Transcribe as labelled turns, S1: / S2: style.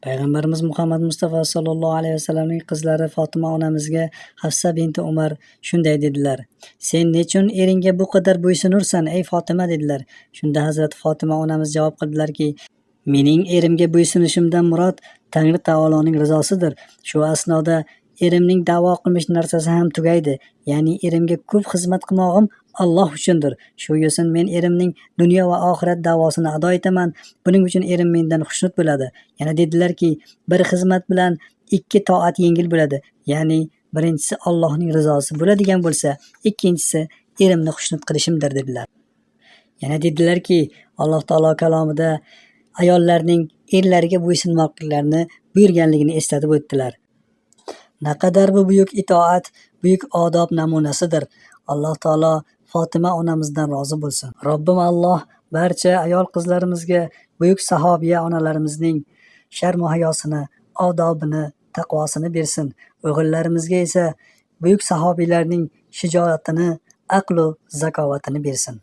S1: Payg'ambarimiz Muhammad Mustafa sallallohu alayhi vasallamning qizlari Fatima onamizga Hafsa binti Umar shunday dedilar: "Sen nechun eringga bu qadar bo'ysunursan, ey Fatima?" dedilar. Shunda Hazrat Fatima onamiz javob qildilarki: "Mening erimga bo'ysunishimdan murod Tangri taoloning rizosidir. Shu asnoda erimning da'vo qilmish narsasi ham tugaydi. Ya'ni erimga ko'p xizmat qilmog'im Alloh uchundir. Shu yo'sin men erimning dunyo va oxirat da'vosini ado etaman. Buning uchun erim mendan xushnud bo'ladi." Yana dedilarki, bir xizmat bilan ikki toat yengil bo'ladi. Ya'ni birinchisi Allohning rizosi bo'ladigan bo'lsa, ikkinchisi erimni xushnud qilishimdir dedilar. Yana dedilarki, Alloh taolo kalomida ayollarning erlariga bo'ysunmoqliklarini buyurganligini eslatib o'tdilar. Naqadar bu buyuk itoat, buyuk odob namunasidir. Alloh taolo Fatima onamizdan rozi bo'lsin. Robbim Alloh barcha ayol qizlarimizga buyuk sahobiya onalarimizning sharm-u hayosini, odobini, taqvosini bersin. O'g'illarimizga esa buyuk sahobiylarning shijoatini, aql-u zakovatini bersin.